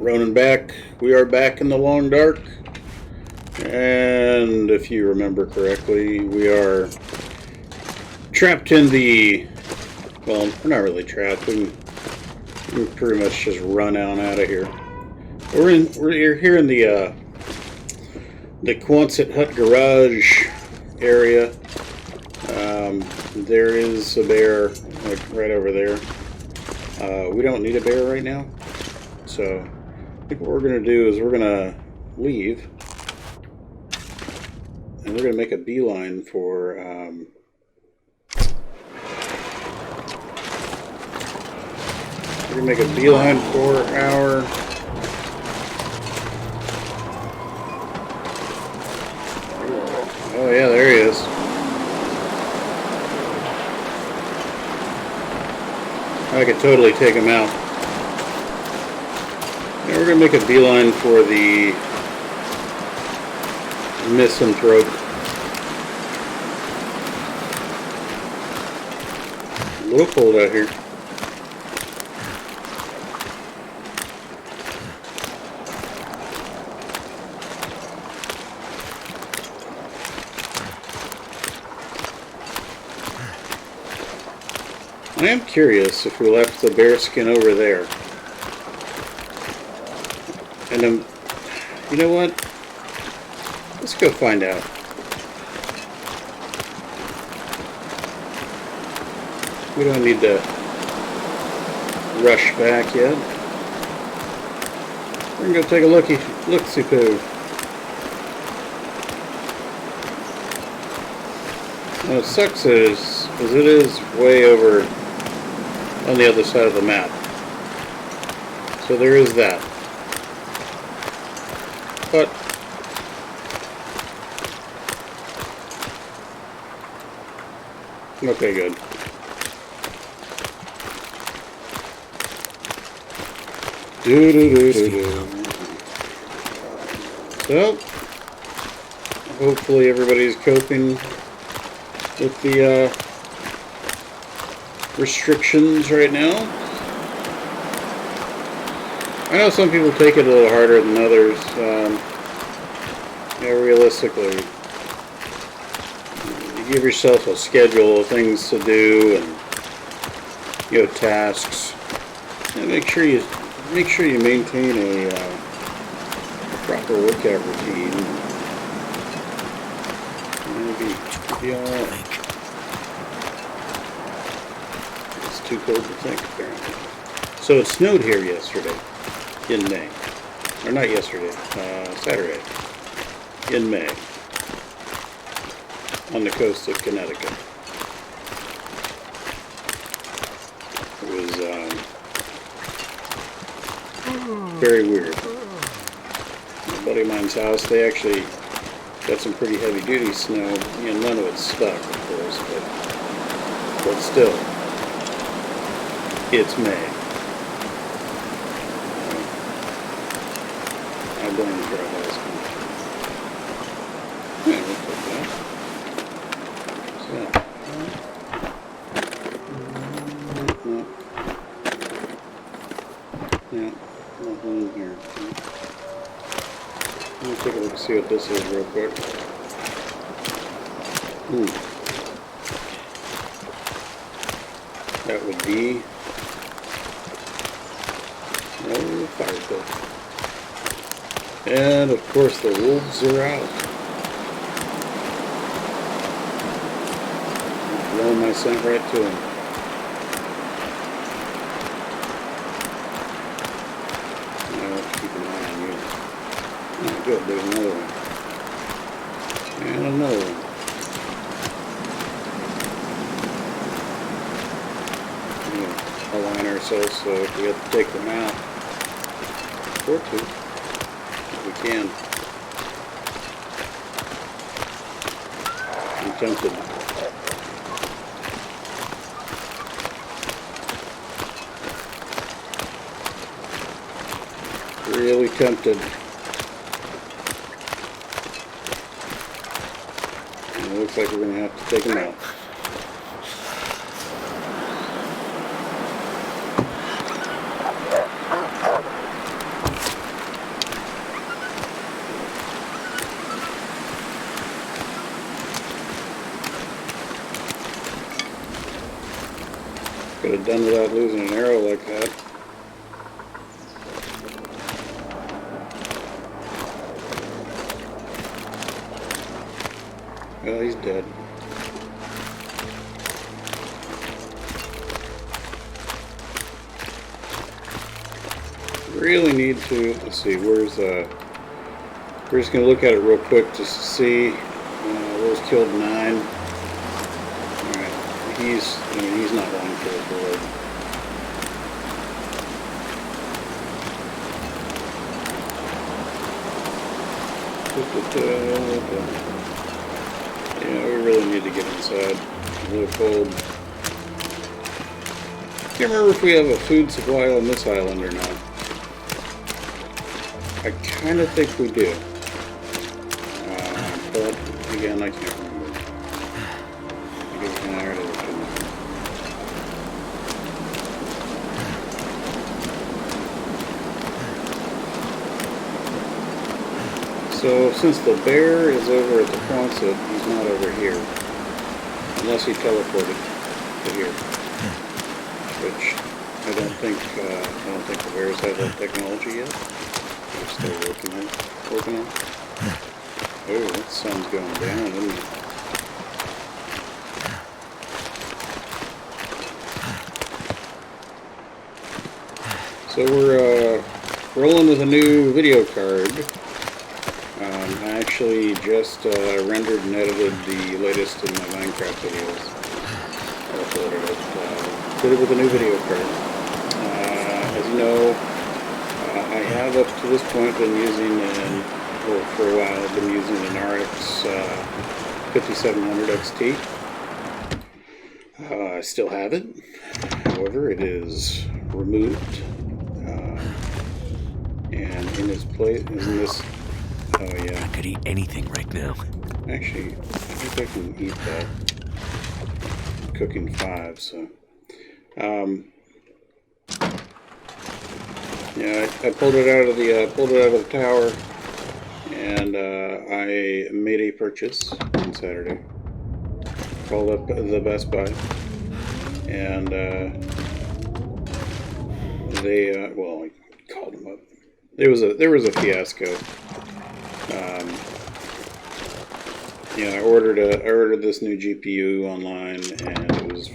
Ronin back. We are back in the long dark. And if you remember correctly, we are trapped in the... Well, we're not really trapped. We can pretty much just run on out of here. We're here in the Quonset Hut garage area. There is a bear like right over there. We don't need a bear right now. So I think what we're going to do is we're going to leave. And we're going to make a beeline for... we're going to make a beeline for our... Oh yeah, there he is. I could totally take him out. Now we're going to make a beeline for the misanthrope. A little cold out here. I am curious if we left the bearskin over there. And you know what? Let's go find out. We don't need to rush back yet. We're gonna go take a look-see-poo. Now, what sucks is it is way over on the other side of the map. So there is that. But okay, good. So hopefully everybody's coping with the restrictions right now. I know some people take it a little harder than others. Realistically, you give yourself a schedule of things to do and tasks, and make sure you maintain a proper workout routine. And be all right. Too cold to think, apparently. So it snowed here yesterday in May. Or not yesterday, Saturday in May on the coast of Connecticut. It was very weird. A buddy of mine's house, they actually got some pretty heavy duty snow. None of it stuck, of course, but still. It's May. I blame the dry husband. Yeah, we'll put that. So, yeah, nothing in here. Let me take a look and see what this is real quick. That would be fire pit. And of course the wolves are out. Blowing my scent right to them. Now let's keep an eye on you. Oh, good, there's another one. And another one. Align ourselves so if we have to take them out, or two, if we can. I'm tempted. Really tempted. And it looks like we're going to have to take them out. Could have done without losing an arrow like that. Well, he's dead. Really need to, let's see, we're just going to look at it real quick just to see. Rose killed 9. Alright, he's not long for the board. Yeah, we really need to get inside. It's a little cold. Can't remember if we have a food supply on this island or not. I kind of think we do. But again, I can't remember. I guess we can already look at it. So since the bear is over at the Quonset, he's not over here. Unless he teleported to here. Which I don't think the bears have that technology yet. They're still working on. Oh, that sun's going down, isn't it? So we're rolling with a new video card. I actually just rendered and edited the latest in my Minecraft videos. I uploaded it. Did it with a new video card. As you know, I have up to this point been using, for a while, I've been using an RX 5700 XT. I still have it. However, it is removed. And in its place, in this, oh yeah. I could eat anything right now. Actually, I think I can eat that. I'm cooking 5, so. Yeah, I pulled it out of the tower, and I made a purchase on Saturday. Called up the Best Buy, and they well, I called them up. There was a fiasco. Yeah, I ordered this new GPU online, and it was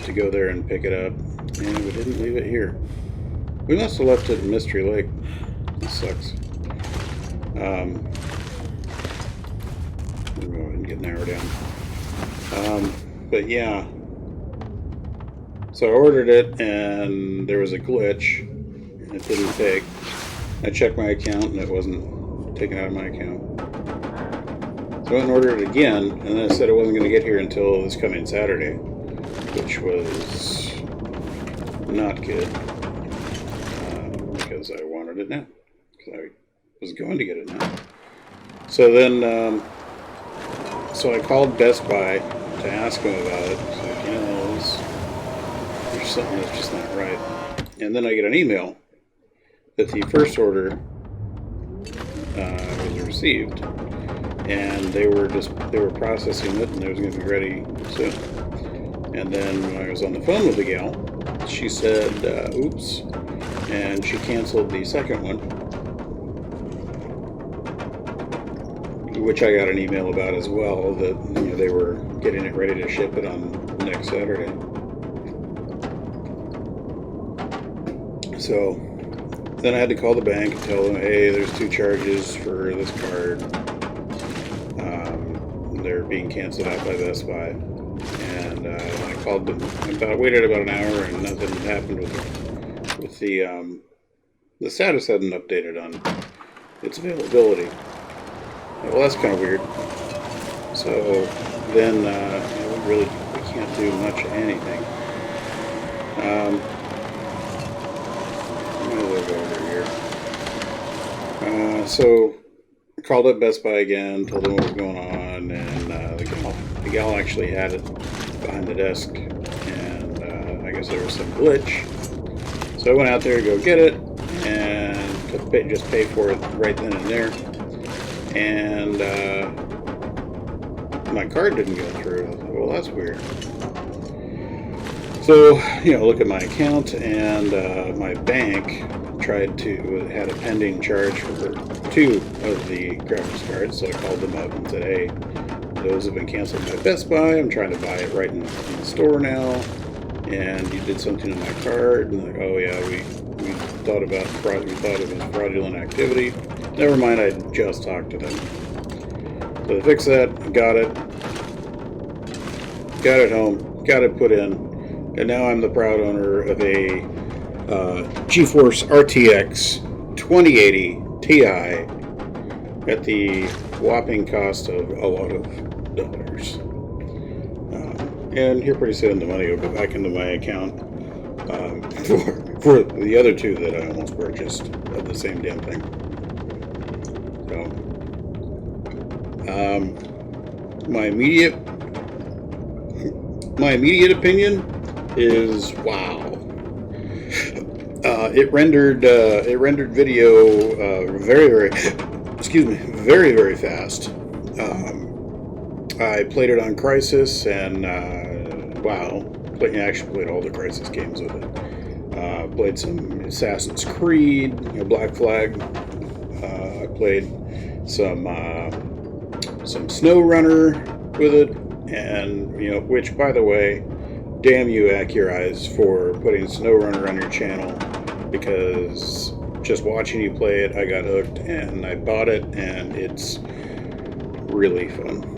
to go there and pick it up, and we didn't leave it here. We must have left it in Mystery Lake. This sucks. We'll go ahead and get narrowed down. But yeah. So I ordered it, and there was a glitch. It didn't take. I checked my account, and it wasn't taken out of my account. So I went and ordered it again, and then it said it wasn't going to get here until this coming Saturday, which was not good. Because I wanted it now. Because I was going to get it now. So then, so I called Best Buy to ask them about it. So, you know, there's something that's just not right. And then I get an email that the first order was received. And they were processing it, and it was going to be ready soon. And then when I was on the phone with the gal, she said, oops. And she canceled the second one, which I got an email about as well, that they were getting it ready to ship it on next Saturday. So then I had to call the bank and tell them, hey, there's 2 charges for this card. They're being canceled out by Best Buy. And I called them. I waited about an hour, and nothing happened with the status hadn't updated on its availability. Well, that's kind of weird. So then we can't do much of anything. I'm gonna look over here. So I called up Best Buy again, told them what was going on, and the gal actually had it behind the desk, and I guess there was some glitch. So I went out there to go get it, and just pay for it right then and there. And my card didn't go through. Well, that's weird. So, look at my account, and my bank had a pending charge for 2 of the graphics cards, so I called them up and said, hey, those have been canceled by Best Buy. I'm trying to buy it right in the store now, and you did something to my card. And they're like, oh yeah, we thought it was fraudulent activity. Never mind, I just talked to them. So they fixed that, got it home, got it put in, and now I'm the proud owner of a GeForce RTX 2080 Ti at the whopping cost of a lot of dollars. And here pretty soon the money will go back into my account for the other 2 that I almost purchased of the same damn thing. So, my immediate opinion is wow. It rendered video very very fast. I played it on Crysis, and wow, I actually played all the Crysis games with it. Played some Assassin's Creed, Black Flag. I played some SnowRunner with it, and which, by the way, damn you, Accurize, for putting SnowRunner on your channel, because just watching you play it, I got hooked, and I bought it, and it's really fun.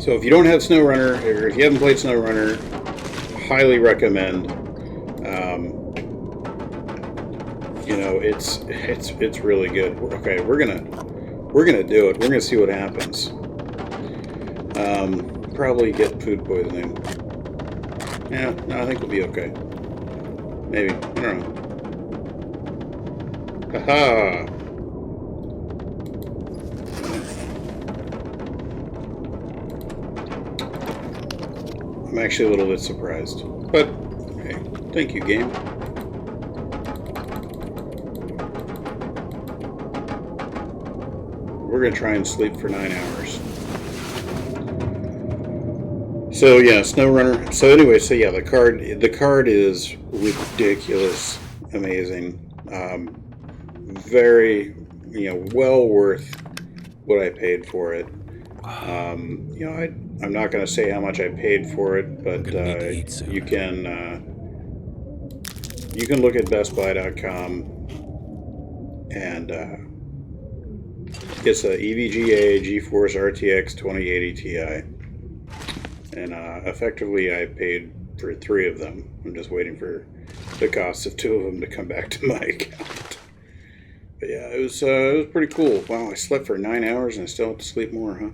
So if you don't have SnowRunner, or if you haven't played SnowRunner, highly recommend. It's really good. Okay, we're gonna do it. We're gonna see what happens. Probably get food poisoning. Yeah, no, I think we'll be okay. Maybe. I don't know. Haha! I'm actually a little bit surprised. But, hey, thank you, game. We're going to try and sleep for 9 hours. So, yeah, SnowRunner. So, anyway, the card is ridiculous, amazing. Very, well worth what I paid for it. I'm not going to say how much I paid for it, but you can look at bestbuy.com, and it's a EVGA GeForce RTX 2080 Ti, and effectively I paid for 3 of them. I'm just waiting for the cost of 2 of them to come back to my account. But yeah, it was pretty cool. Wow, I slept for 9 hours and I still have to sleep more, huh?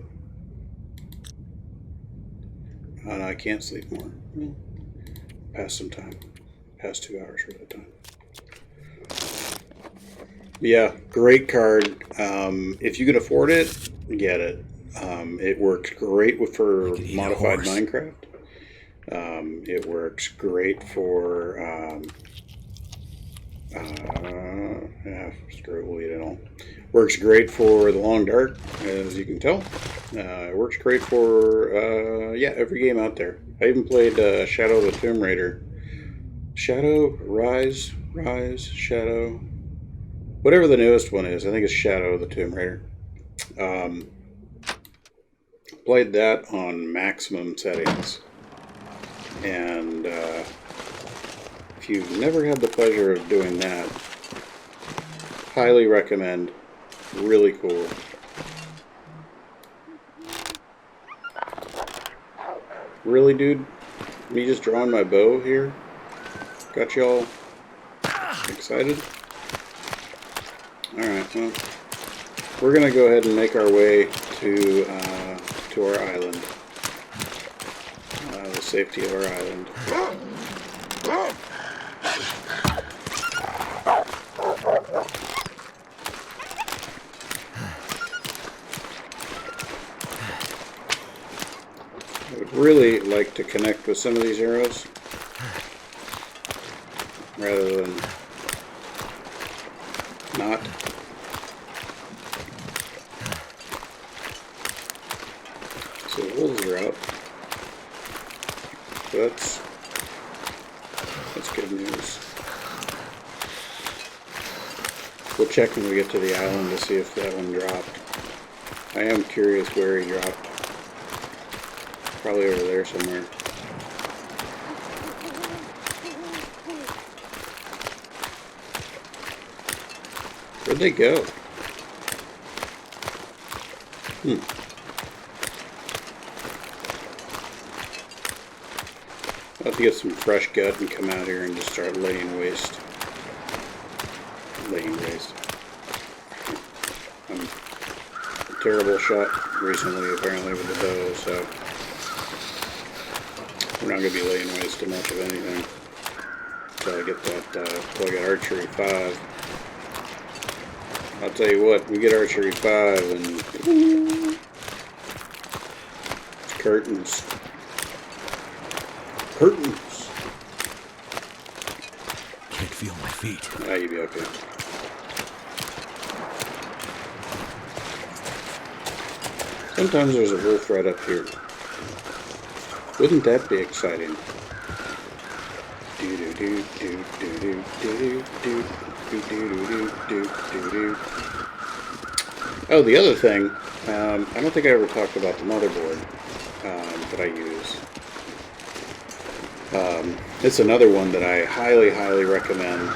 Oh, no, I can't sleep more. Past some time. Past 2 hours worth of time. Yeah, great card. If you can afford it, get it. It works great for modified Minecraft. It works great for... screw it, we'll eat it all. Works great for the Long Dark, as you can tell. It works great for, every game out there. I even played Shadow of the Tomb Raider. Rise, Shadow. Whatever the newest one is. I think it's Shadow of the Tomb Raider. Played that on maximum settings. And if you've never had the pleasure of doing that, highly recommend. Really cool. Really, dude? Me just drawing my bow here? Got you all excited? Alright, well, we're going to go ahead and make our way to our island. The safety of our island. I would really like to connect with some of these arrows rather than not. So the holes are out. So that's We'll check when we get to the island to see if that one dropped. I am curious where he dropped. Probably over there somewhere. Where'd they go? I'll have to get some fresh gut and come out here and just start laying waste. I'm a terrible shot recently, apparently, with the bow, so we're not going to be laying waste too much of anything until I get that, until I get archery 5. I'll tell you what, we get archery 5 and it's curtains. Curtains. Can't feel my feet. Ah, you'll be okay. Sometimes there's a wolf right up here. Wouldn't that be exciting? Oh, the other thing, I don't think I ever talked about the motherboard that I use. It's another one that I highly, highly recommend.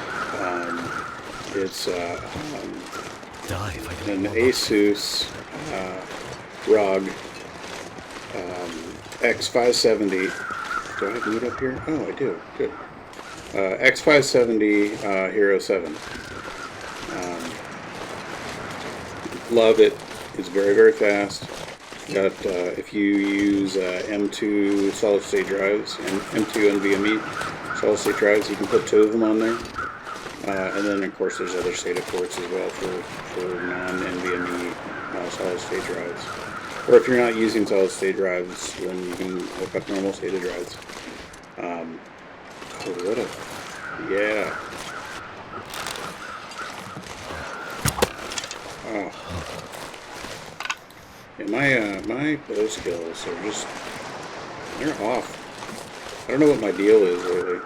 It's an Asus ROG X570. Do I have meat up here? Oh, I do. Good. X570 Hero 7. Love it. It's very, very fast. Got if you use M2 solid state drives and M2 NVMe solid state drives, you can put 2 of them on there. And then of course there's other SATA ports as well for non-NVMe solid state drives. Or if you're not using solid state drives, then you can hook up normal SATA drives. Oh, what a... Yeah. Oh. Yeah, my bow skills are just... They're off. I don't know what my deal is, really.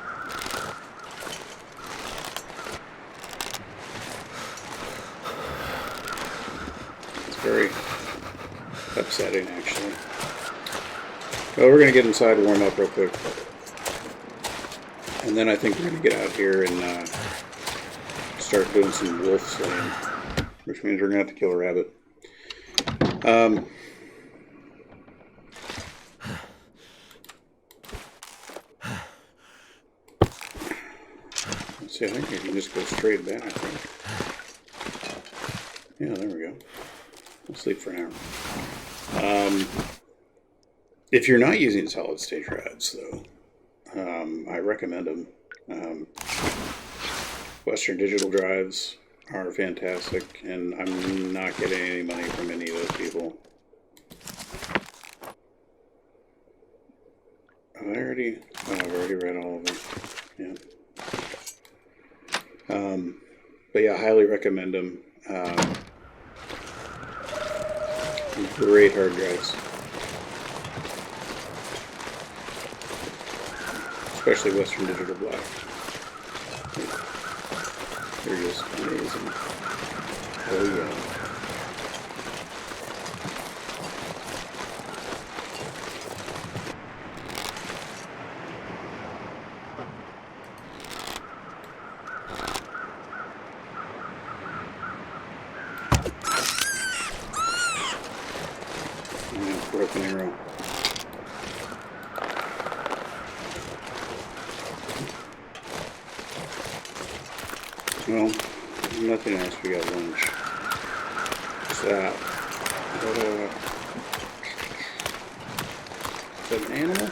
It's very upsetting, actually. Well, we're going to get inside and warm up real quick. And then I think we're going to get out here and start doing some wolf slaying. Which means we're going to have to kill a rabbit. Let's see, I think you can just go straight back, right? Yeah, there we go. I'll sleep for an hour. If you're not using solid state drives, though, I recommend them. Western Digital drives are fantastic, and I'm not getting any money from any of those people. Have I already? Oh, I've already read all of them. Yeah. But yeah, highly recommend them. Great hard drives. Especially Western Digital Black. They're just amazing. Oh yeah. Broken arrow. Well, nothing else. We got lunch. What's that? Is that an animal?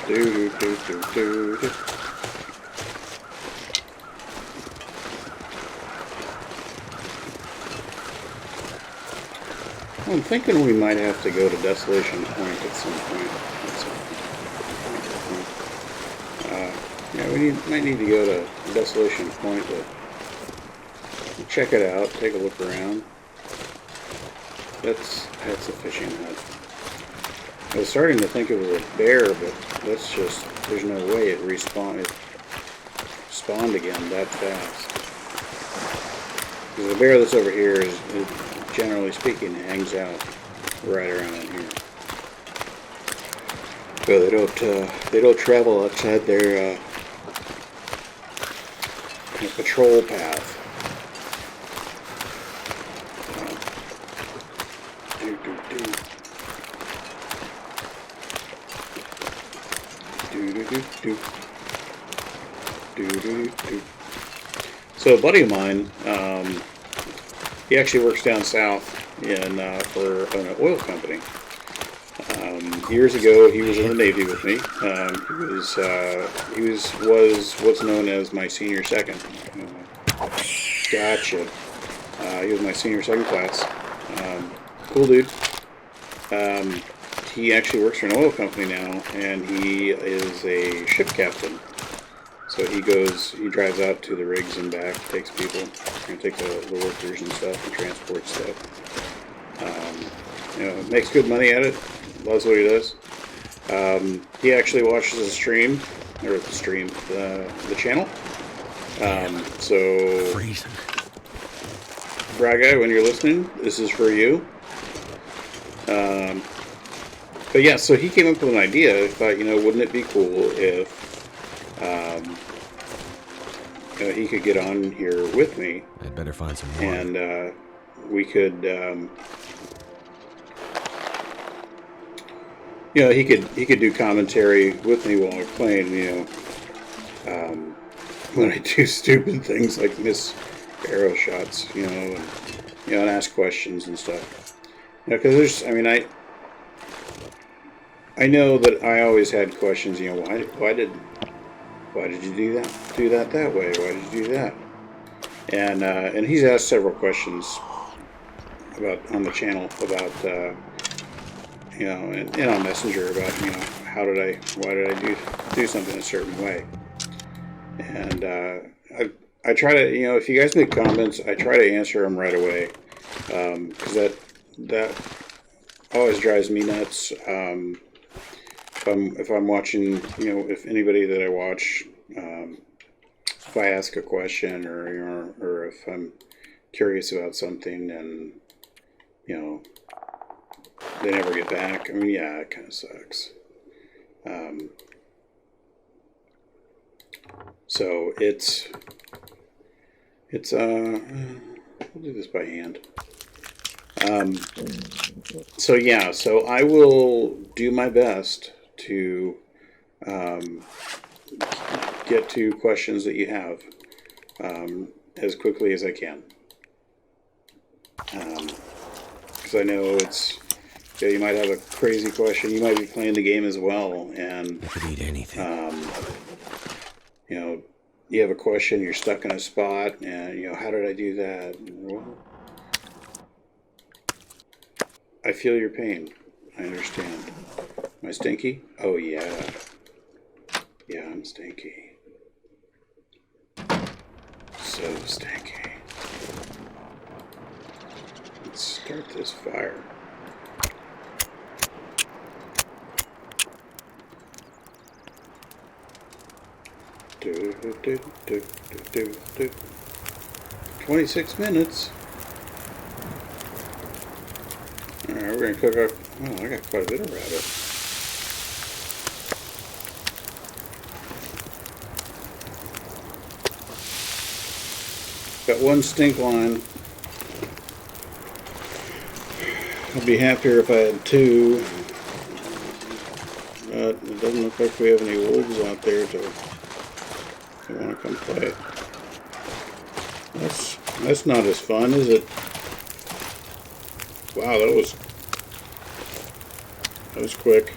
Do. I'm thinking we might have to go to Desolation Point at some point. Yeah, we might need to go to Desolation Point to check it out, take a look around. That's a fishing hut. I was starting to think it was a bear, but that's just, there's no way it spawned again that fast. Because the bear that's over here is, generally speaking, hangs out right around here. So they don't travel outside their patrol path. So a buddy of mine, he actually works down south for an oil company. Years ago, he was in the Navy with me. He was what's known as my senior second. Gotcha. He was my senior second class. Cool dude. He actually works for an oil company now, and he is a ship captain. So he drives out to the rigs and back, takes people, and takes the workers and stuff, and transports stuff. Makes good money at it. Loves what he does. He actually watches the stream, or the channel. So, Freezing. Brad guy, when you're listening, this is for you. But yeah, so he came up with an idea. Thought, wouldn't it be cool if he could get on here with me? I'd better find some more. And we could, he could do commentary with me while I'm playing. When I do stupid things like miss arrow shots, and ask questions and stuff. Because I know that I always had questions. Why did you do that way? Why did you do that? And he's asked several questions on the channel about and on Messenger about why did I do something a certain way. And I try to, if you guys make comments, I try to answer them right away, because that always drives me nuts. If I'm watching, if anybody that I watch, if I ask a question or if I'm curious about something and they never get back, yeah, it kind of sucks. So we'll do this by hand. So I will do my best to get to questions that you have as quickly as I can. Because I know you might have a crazy question. You might be playing the game as well, and I could eat anything. You have a question, you're stuck in a spot, and how did I do that? Well, I feel your pain. I understand. Am I stinky? Oh yeah. Yeah, I'm stinky. So stinky. Let's start this fire. Do, do, do, do, do, do. 26 minutes. Alright, we're going to cook up. Oh, I got quite a bit of rabbit. Got one stink line. I'd be happier if I had two. But it doesn't look like we have any wolves out there to want to come play. That's not as fun, is it? Wow, that was quick.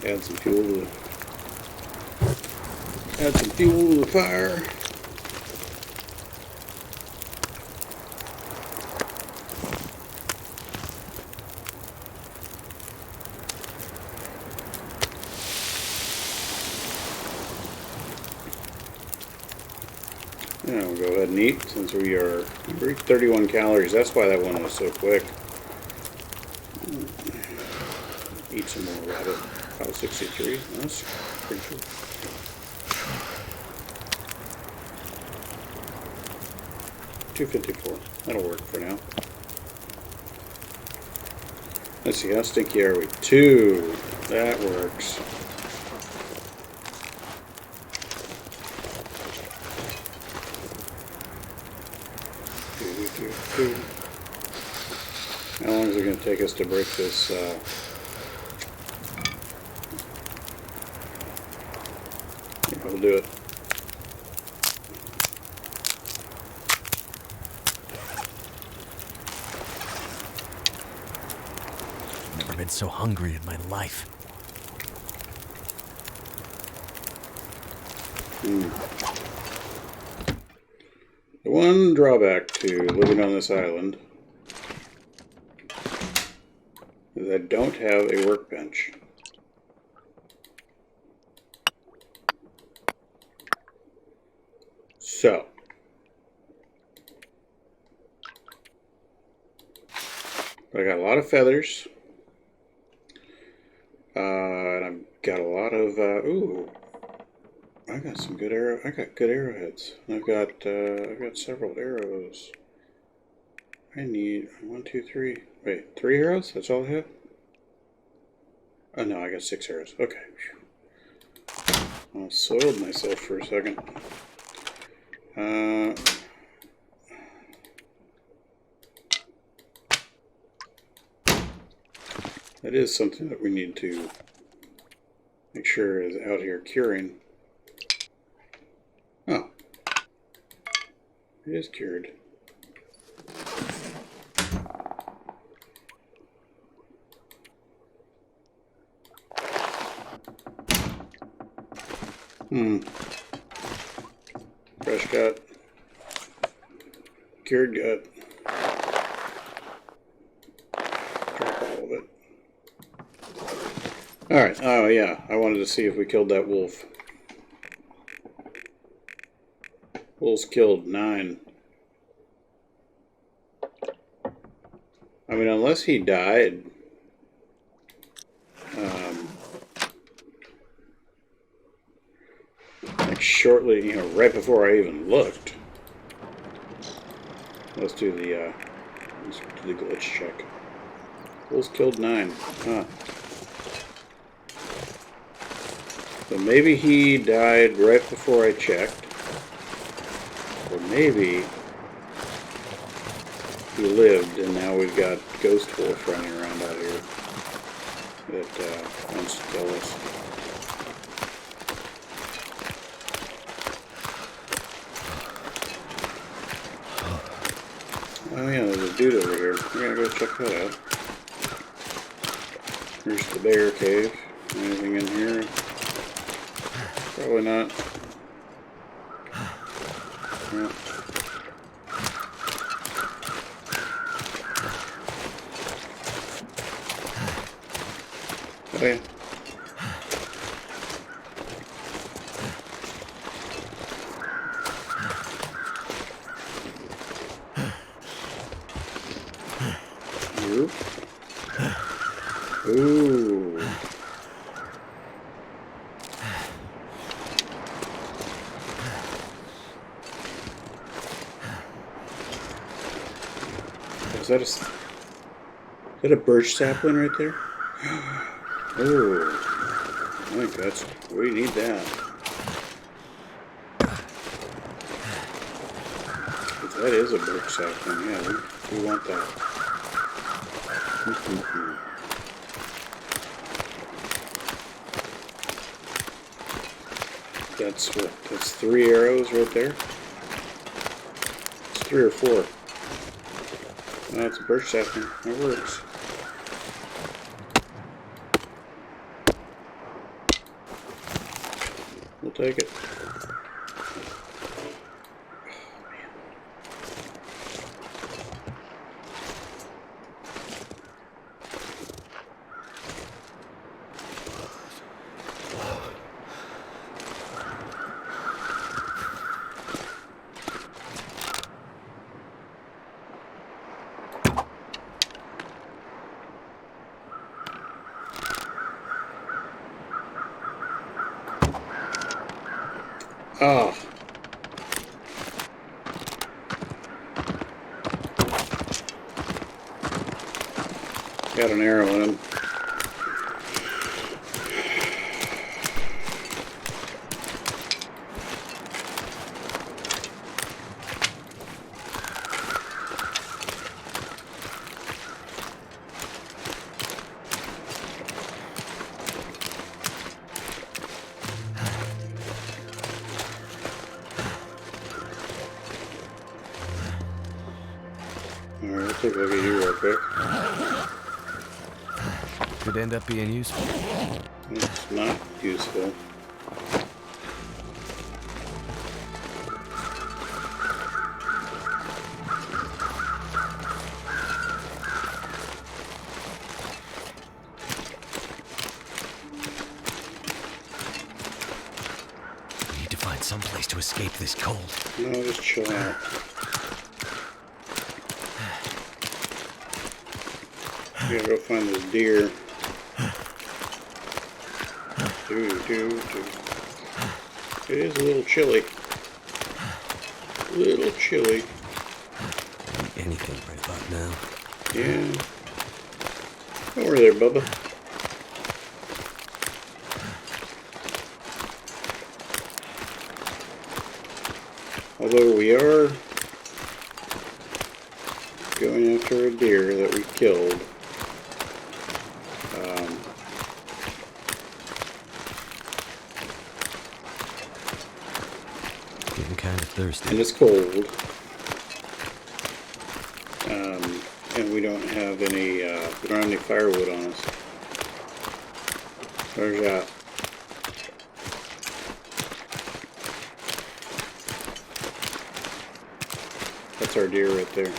Add some fuel to the fire. Yeah, we'll go ahead and eat since we're 31 calories. That's why that one was so quick. Eat some more rabbit. Pile 63. That's pretty cool. $2.54. That'll work for now. Let's see, how stinky are we? 2. That works. How long is it going to take us to break this? Yeah, we'll do it. Never been so hungry in my life. The one drawback to living on this island is I don't have a workbench. So, I got a lot of feathers, and I've got a lot of, ooh, I got some good I got good arrowheads. I've got several arrows. I need 1, 2, 3. Wait, 3 arrows? That's all I have? Oh no, I got 6 arrows. Okay. I soiled myself for a second. That is something that we need to make sure is out here curing. Oh. It is cured. Fresh gut. Cured gut. Drop all of it. Alright, oh yeah, I wanted to see if we killed that wolf. Wolves killed 9. I mean, unless he died. Like shortly, right before I even looked. Let's do the glitch check. Wolves killed 9. Huh. So maybe he died right before I checked. Or maybe he lived and now we've got Ghost Wolf running around out here that wants to kill us. Oh yeah, there's a dude over here. We're gonna go check that out. Here's the bear cave. Anything in here? Probably not. Yeah. Oh yeah. Ooh. Is that a birch sapling right there? Oh, I think we need that. That is a birch sapling, yeah, we want that. That's 3 arrows right there. It's 3 or 4. That's a birch sapling. That works. We'll take it. Oh. Got an arrow in him. Alright, let's take a look at you real quick. Could end up being useful. It's not useful. We need to find some place to escape this cold. No, just chill out. We gotta go find this deer. It is a little chilly. Little chilly. Anything right about now. Yeah. Don't worry there, Bubba. Although we are going after a deer that we killed. Getting kind of thirsty. And it's cold. And we don't have any firewood on us. There's that. That's our deer right there.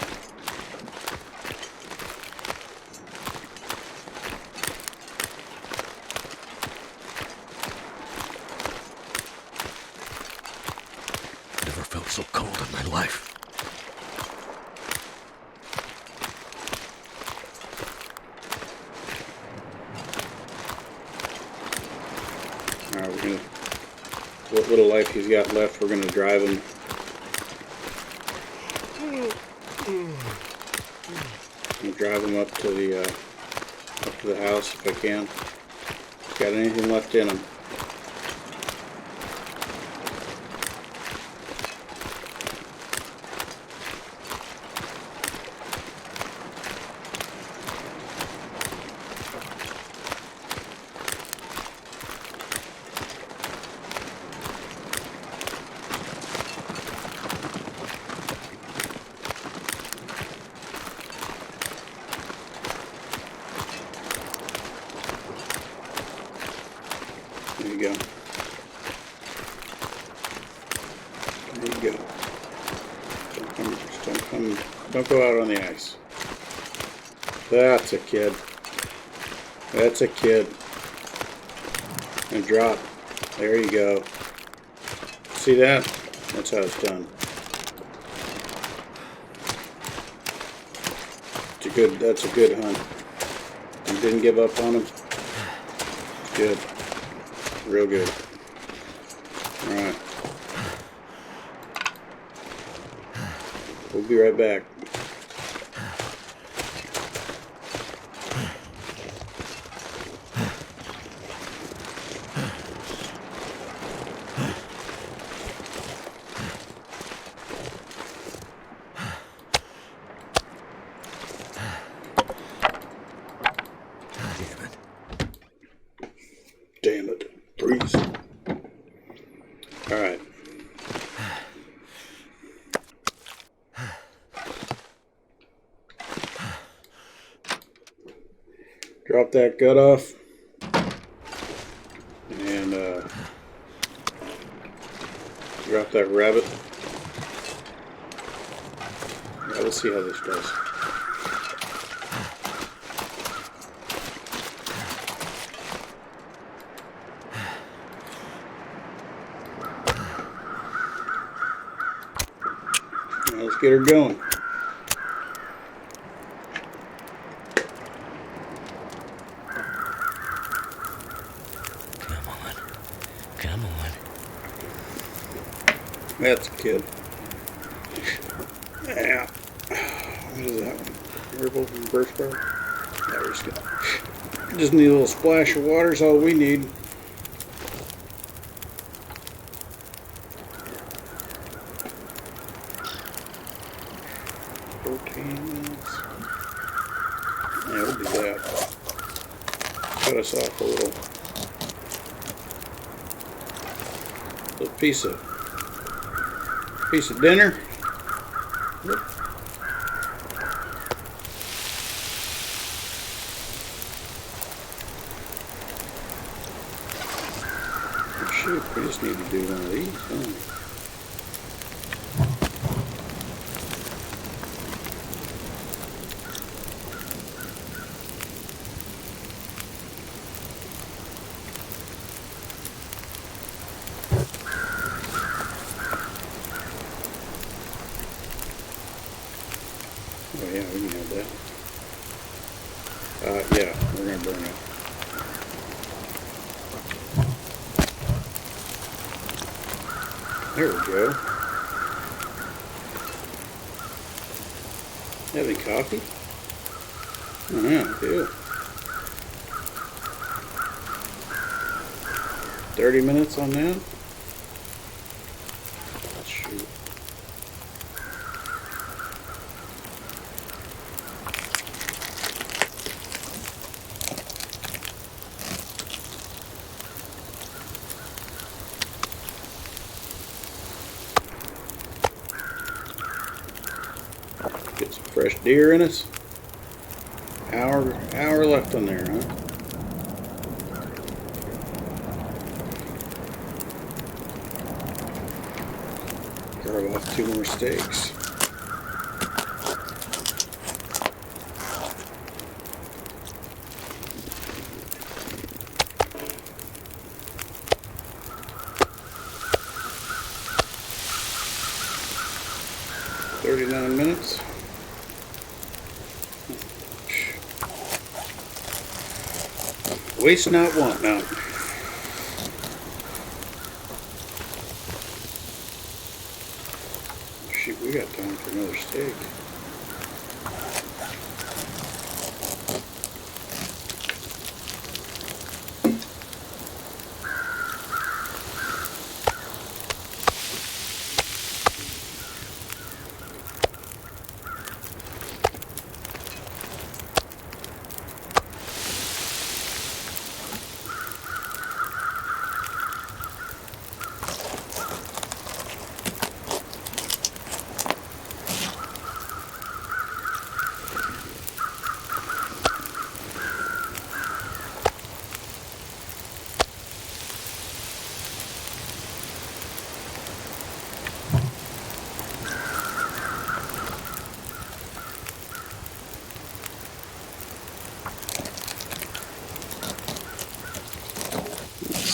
Never felt so cold in my life. Alright, we're gonna, what little life he's got left, we're gonna drive him. I'm gonna drive him up to the house if I can. Got anything left in him? There you go. There you go. Don't go out on the ice. That's a kid. That's a kid. And drop. There you go. See that? That's how it's done. That's a good hunt. You didn't give up on him. Good. Real good. Alright. We'll be right back. Damn it. Freeze. Alright. Drop that gut off. And drop that rabbit. Now let's see how this does. Now let's get her going. Come on. That's a kid. Yeah. What is that one? Herbal from birch bark? Yeah, we're just gonna just need a little splash of water is all we need. Yeah, we'll do that. Cut us off a little piece of dinner. Yep. Shoot, we just need to do one of these, huh? Oh yeah, we can have that. Yeah, we're gonna burn it. There we go. Have any coffee? Oh yeah, I do. 30 minutes on that? Shoot. Get some fresh deer in us. Hour left on there, huh? Carve off 2 more steaks. "39 minutes. Waste not, want not." Shoot, we got time for another steak.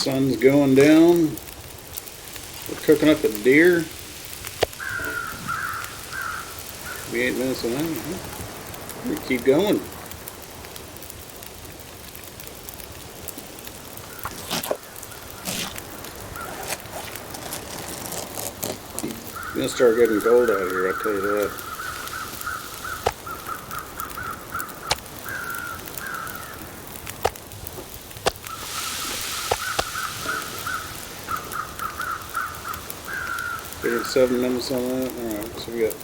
Sun's going down. We're cooking up a deer. 8 minutes an hour. We keep going. It's gonna start getting cold out here, I'll tell you that. We got 7 minutes on that. Alright, so we got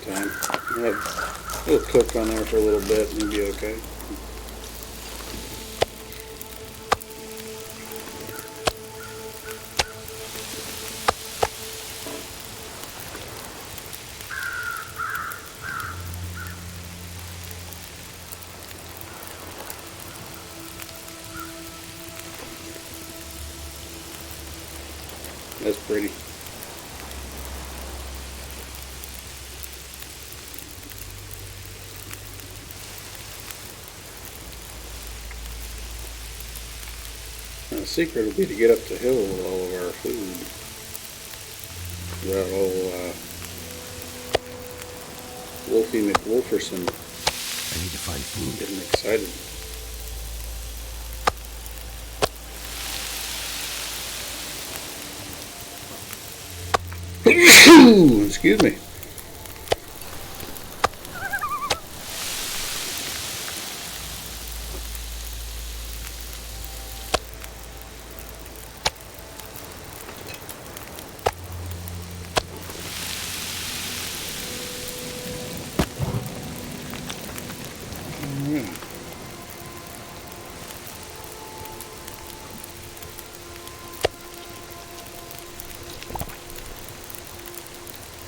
time. We'll cook on there for a little bit and we'll be okay. That's pretty. Now, the secret will be to get up the hill with all of our food. That whole Wolfie McWolferson. I need to find food. Getting excited. Excuse me.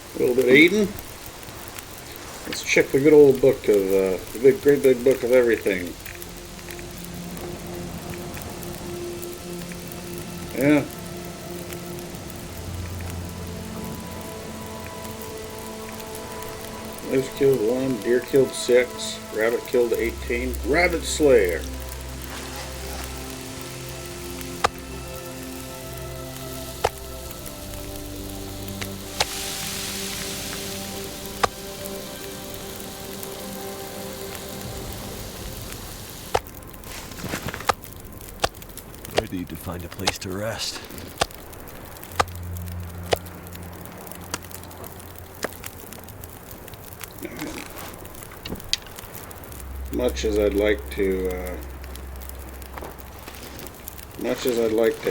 A little bit of eating. Let's check the good old book of the great big book of everything. Yeah. Moose killed 1, deer killed 6, rabbit killed 18. Rabbit slayer. I need to find a place to rest. Much as I'd like to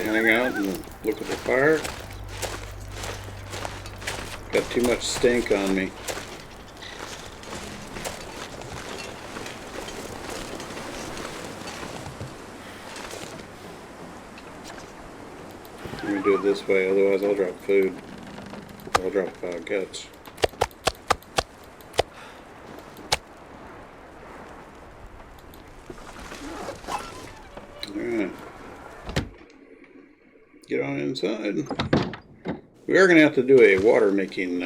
hang out and look at the fire, got too much stink on me. I'm gonna do it this way, otherwise I'll drop food. I'll drop guts. Alright. Get on inside. We are going to have to do a water making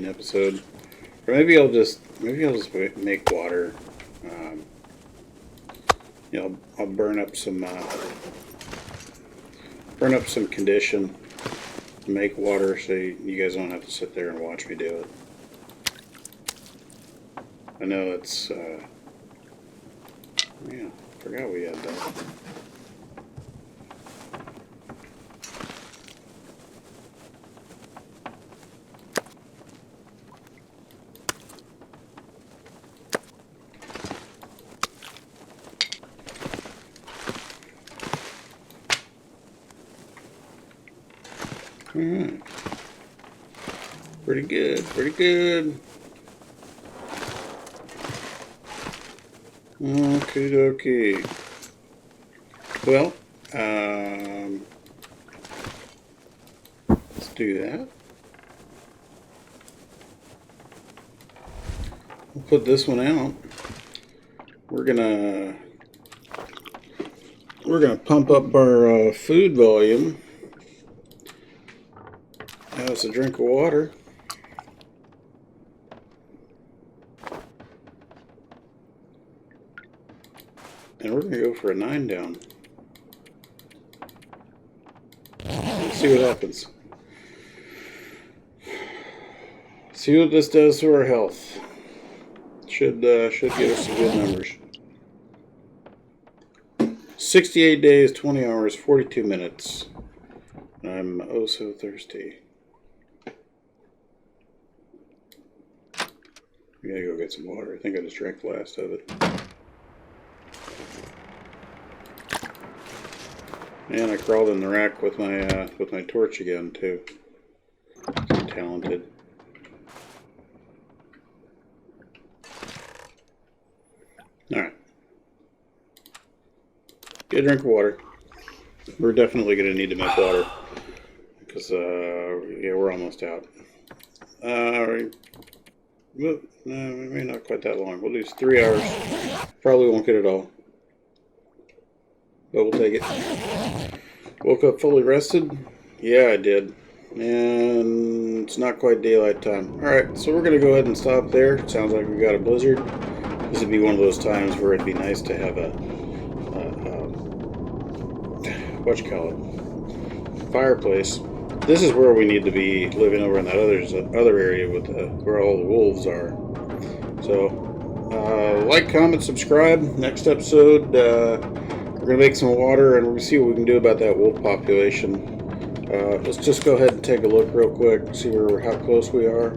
episode. Or maybe I'll just make water. I'll burn up some condition to make water, so you guys don't have to sit there and watch me do it. I know it's yeah, forgot we had that. Alright. Pretty good, pretty good. Okie dokie. Well, let's do that. We'll put this one out. We're gonna pump up our food volume. Have us a drink of water. And we're going to go for a 9 down. Let's see what happens. See what this does to our health. Should give us some good numbers. 68 days, 20 hours, 42 minutes. I'm oh so thirsty. We gotta go get some water. I think I just drank the last of it. And I crawled in the rack with my torch again too. I'm talented. All right. Get a drink of water. We're definitely gonna need to make water because yeah, we're almost out. No, maybe not quite that long. We'll do 3 hours. Probably won't get it all. But we'll take it. Woke up fully rested? Yeah, I did. And it's not quite daylight time. Alright, so we're going to go ahead and stop there. It sounds like we got a blizzard. This would be one of those times where it'd be nice to have a fireplace. This is where we need to be living over in that other area with where all the wolves are. So, like, comment, subscribe. Next episode, We're going to make some water, and we're going to see what we can do about that wolf population. Let's just go ahead and take a look real quick, see how close we are.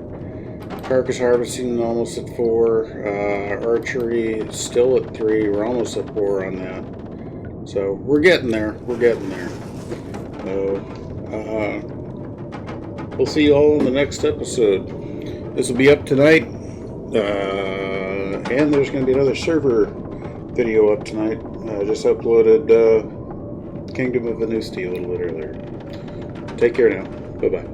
Carcass harvesting almost at 4. Archery still at 3. We're almost at 4 on that. So we're getting there. We're getting there. So we'll see you all in the next episode. This will be up tonight, and there's going to be another server video up tonight. I just uploaded Kingdom of Venusti a little bit earlier. Take care now. Bye-bye.